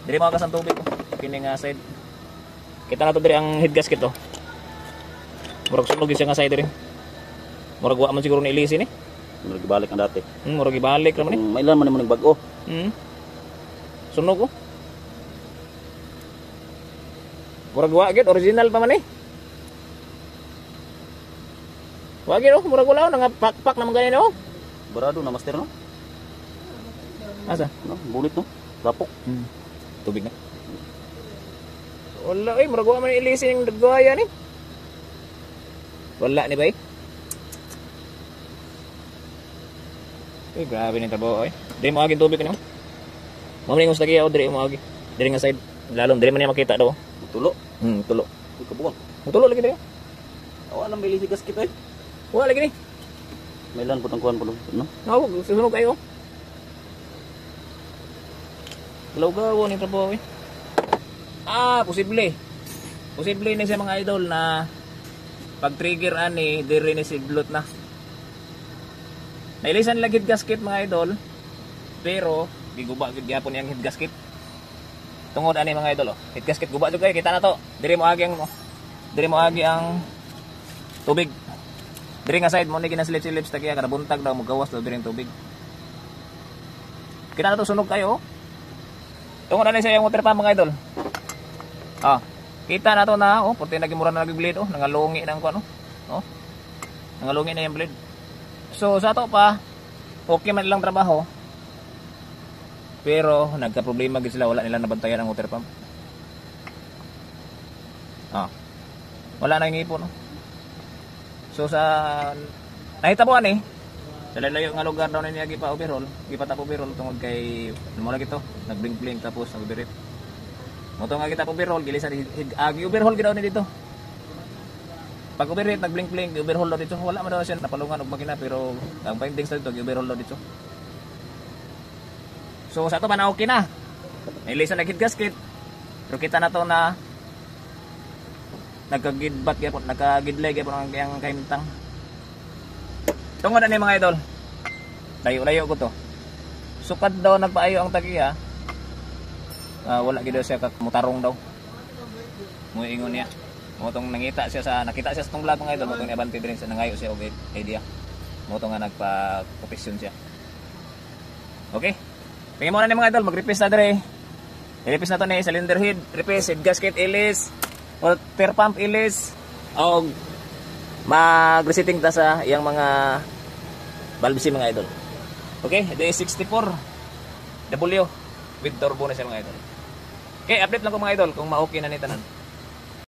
Diri makagas ang tubig ko. Kini nga side. Kita na to diri ang head gasket oh. Murag sunog siya nga side diri. Murag wa man siguro ni ilisin eh. Murag ibalik ang dati. Murag ibalik ra man eh. Mailan man mo nagbag-o. Sunog oh. Murag wa gid original pa man eh. Wa gid oh, murag wala nga pak-pak naman ganyan oh. Barado na master no? Asa? No, bulit no? Lapok. Tubig na. Wala eh, murag wa man ilisin yung dagwaya ni. Wala ni bay. Eh, grabe ni trabaho eh. Diri mo agin tubig no. Mamay ngos lagi ako diri mo agi. Diri nga side. Lalom diri man niya makita daw. Tulo. Tulo. Kabuang. Tulo lagi diri. Awa nang bili si gasket eh. Wala lagi ni. Mailan po tang kuan po no? Ako, susunog kayo. Galaw-gawa ni trabaho eh. Posible. Posible na siya mga idol na pag trigger ani, diri ni siglot na. Nailisan lang head gasket mga idol. Pero, giguba gid gyapon yang head gasket. Tungod ani mga idol oh. Head gasket guba jud kay kita na to. Diri mo agi ang tubig. Diri nga side mo ni ginasilip-silip tagya kada buntag daw magawas daw diri ang tubig. Kita na to sunog kayo oh. Tungod ani sa yung water pump mga idol. Kita na to na oh, porte nagimura na nag-bleed oh, nangalungi nang kuno. Oh. Nangalungi na yung bleed. So sa to pa okay man lang trabaho. Pero nagka-problema gid sila, wala nila nabantayan ang water pump. Wala na yung ipon no. So sa nahitabuan eh. Sa layo nga lugar daw niya gipa overhaul, gipatap overhaul tungod kay mo lagi to, nagblink-blink tapos nagbirit. Moto nga kita overhaul, gilisan agi overhaul gid daw ni dito. Pag overheat nagblink-blink, overhaul daw dito. Wala man daw siya napalungan og makina pero ang findings dito overhaul daw dito. So sa to man okay na. Nailisan na head gasket. Pero kita na to na nagkagidbat gyapon, nagkagidlay gyapon ang kahimtang. Tungod ani mga idol. Layo-layo ko to. Sukad daw nagpaayo ang tagiya. Wala gid daw siya mutarong daw. Muingon niya. Motong nakita siya sa tong vlog mga idol, motong niabante din sa nangayo siya og idea. Motong nga nagpa-profession siya. Okay? Tingnan mo na ni mga idol, mag-replace na dire. I-replace na to ni cylinder head, replace head gasket ilis, water pump ilis, og mag-resetting ta sa iyang mga valve si mga idol. Okay, ito is 64W with turbo na siya mga idol. Okay, update lang ko mga idol kung ma-okay na ni tanan.